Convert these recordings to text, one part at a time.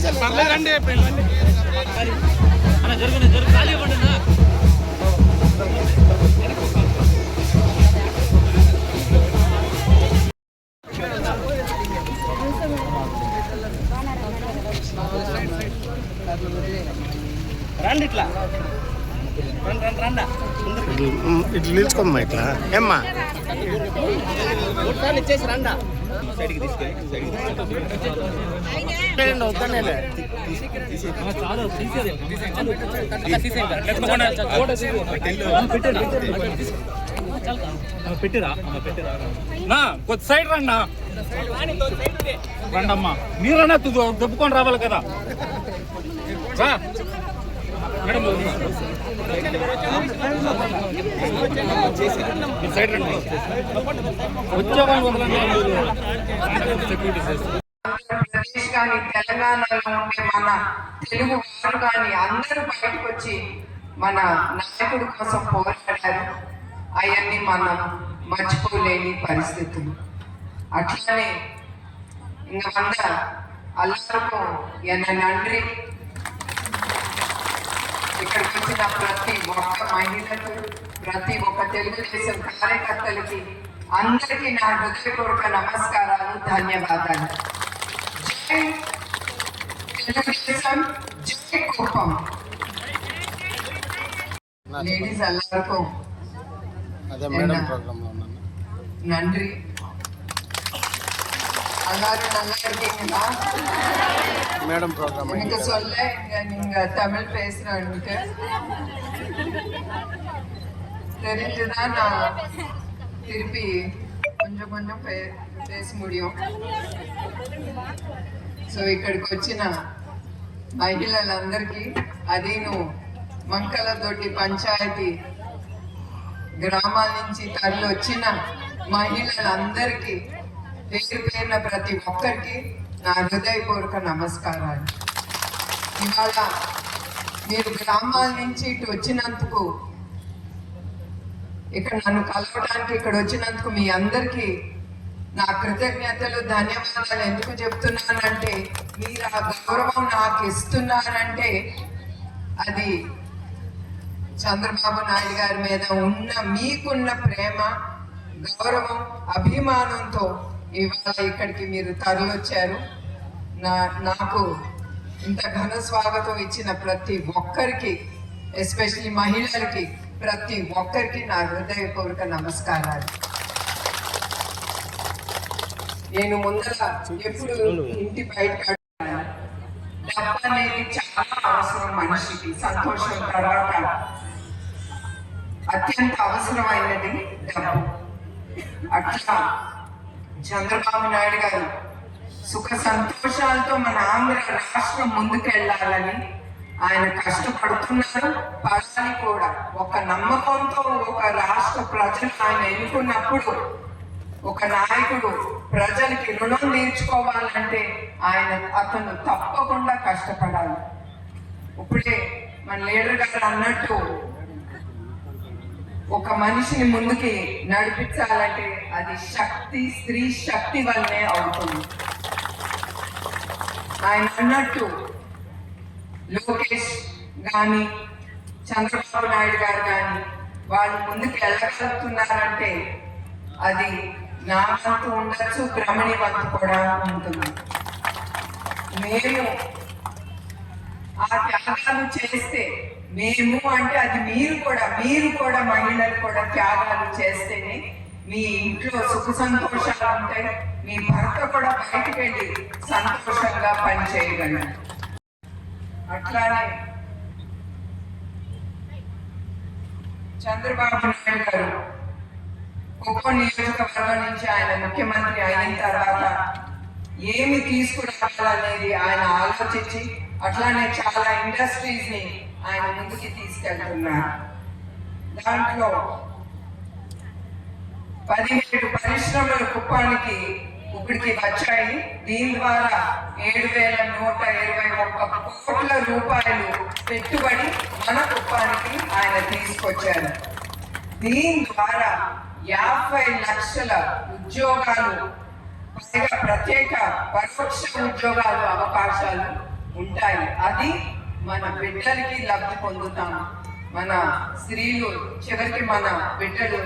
రండి రండి ఇట్లా ఇట్లా నిల్చుకోమ్మా ఇట్లా ఏమ్మా ఇచ్చేసి రండా పెట్టిరా నా కొద్ది సైడ్ రండి రండమ్మా మీరన్నా దొబ్బుకొని రావాలి కదా మేడం సైడ్ రండి వచ్చేవాళ్ళు ఆంధ్రప్రదేశ్ కానీ తెలంగాణలో ఉండే మన తెలుగు వారు కానీ అందరూ బయటకు వచ్చి మన నాయకుడి కోసం పోరాడారు. అవన్నీ మనం మర్చిపోలేని పరిస్థితులు. అట్లానే ఇంకా వంద అల్లరికం ఎన్న నండ్రి ఇక్కడికి వచ్చిన ప్రతి ఒక్క మహిళకు, ప్రతి ఒక్క తెలుగుదేశం కార్యకర్తలకి అందరికీ నా హృదయపూర్వక నమస్కారాలు, ధన్యవాదాలు. జై తెలుగుదేశం, జై కుప్పం. లేడీస్ అల్లరికం நன்றி. எல்லாரும் நல்லா இருக்கீங்களா? மேடம் ப்ரோக்ராம் எனக்கு சொல்ல நீங்க தமிழ் பேசுறேன்னுட்டு தெரிஞ்சுதான் நான் திருப்பி கொஞ்சம் கொஞ்சம் பேச முடியும். సో ఇక్కడికి వచ్చిన మహిళలందరికీ, అదేను మంకలతోటి పంచాయతీ గ్రామాల నుంచి తరలి వచ్చిన మహిళలందరికీ పేరు పేరున ప్రతి ఒక్కరికి నా హృదయపూర్వక నమస్కారాలు. ఇవాళ మీరు గ్రామాల నుంచి ఇటు వచ్చినందుకు, ఇక్కడ నన్ను కలవడానికి ఇక్కడ వచ్చినందుకు మీ అందరికీ నా కృతజ్ఞతలు, ధన్యవాదాలు. ఎందుకు చెప్తున్నానంటే, మీరు ఆ గౌరవం నాకు ఇస్తున్నారంటే అది చంద్రబాబు నాయుడు గారి మీద ఉన్న మీకున్న ప్రేమ, గౌరవం, అభిమానంతో ఇవాళ ఇక్కడికి మీరు తరలివచ్చారు. నాకు ఇంత ఘన స్వాగతం ఇచ్చిన ప్రతి ఒక్కరికి, ఎస్పెషల్లీ మహిళలకి, ప్రతి ఒక్కరికి నా హృదయపూర్వక నమస్కారాలు. నేను ముందర ఎప్పుడు ఇంటి బయట డబ్బు అనేది చాలా అవసరం మనిషికి. సంతోషం తర్వాత అత్యంత అవసరమైనది డబ్బు. అట్లా చంద్రబాబు నాయుడు గారు సుఖ సంతోషాలతో మన ఆంధ్ర రాష్ట్రం ముందుకెళ్ళాలని ఆయన కష్టపడుతున్నారు, పడాలి కూడా. ఒక నమ్మకంతో ఒక రాష్ట్ర ప్రజలు ఆయన ఎన్నుకున్నప్పుడు, ఒక నాయకుడు ప్రజలకి రుణం తీర్చుకోవాలంటే అతను తప్పకుండా కష్టపడాలి. ఇప్పుడే మన లీడర్ గారు అన్నట్టు, ఒక మనిషిని ముందుకి నడిపించాలంటే అది శక్తి, స్త్రీ శక్తి వల్లనే అవుతుంది. ఆయన అన్నట్టు లోకేష్ కానీ చంద్రబాబు నాయుడు గారు కానీ వాళ్ళు ముందుకు వెళ్ళగలుగుతున్నారంటే అది నా వంతు ఉండొచ్చు, భ్రమణి వంతు కూడా ఉంటుంది. మేము ఆ త్యాగాలు చేస్తే, మేము అంటే అది మీరు కూడా మహిళలు కూడా త్యాగాలు చేస్తేనే మీ ఇంట్లో సుఖ సంతోషాలు ఉంటాయి. మీ భర్త కూడా బయటకు వెళ్ళి సంతోషంగా పనిచేయగలరు. అట్లానే చంద్రబాబు నాయుడు గారు కుప్పం నియోజకవర్గం నుంచి ఆయన ముఖ్యమంత్రి అయిన తర్వాత ఏమి తీసుకురావాలనేది ఆయన ఆలోచించి, అట్లానే చాలా ఇండస్ట్రీస్ ని ఆయన ముందుకి తీసుకెళ్తున్నారు. దాంట్లో 17 పరిశ్రమలు కుప్పానికి ఇప్పటికి వచ్చాయి. దీని ద్వారా 7,121 కోట్ల రూపాయలు పెట్టుబడి మన కుప్పానికి ఆయన తీసుకొచ్చారు. దీని ద్వారా 50 లక్షల ఉద్యోగాలు, ప్రత్యేక పరోక్ష ఉద్యోగాలు అవకాశాలు ఉంటాయి. అది మన బిడ్డలకి లబ్ధి పొందుతాం. మన స్త్రీలు చివరికి మన బిడ్డలు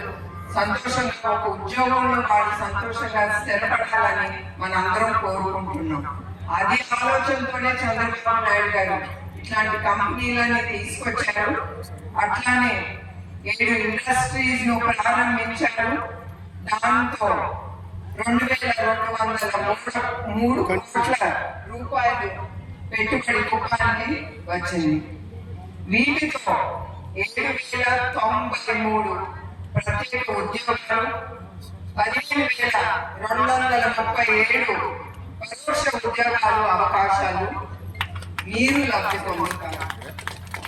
సంతోషంగా ఒక ఉద్యోగంలో వాళ్ళు సంతోషంగా స్థిరపడాలని మన అందరం కోరుకుంటున్నాం. అది ఆలోచనతోనే చంద్రబాబు నాయుడు గారు ఇట్లాంటి కంపెనీలని తీసుకొచ్చారు. అట్లానే 7 ఇండస్ట్రీస్ ను ప్రారంభించారు. దాంతో 2203 కోట్ల రూపాయలు పెట్టుబడి రూపానికి వచ్చింది. వీటితో 7093 ప్రత్యేక ఉద్యోగాలు, 15,237 పరోక్ష ఉద్యోగాలు అవకాశాలు మీరు లబ్ధి పొందుతారు.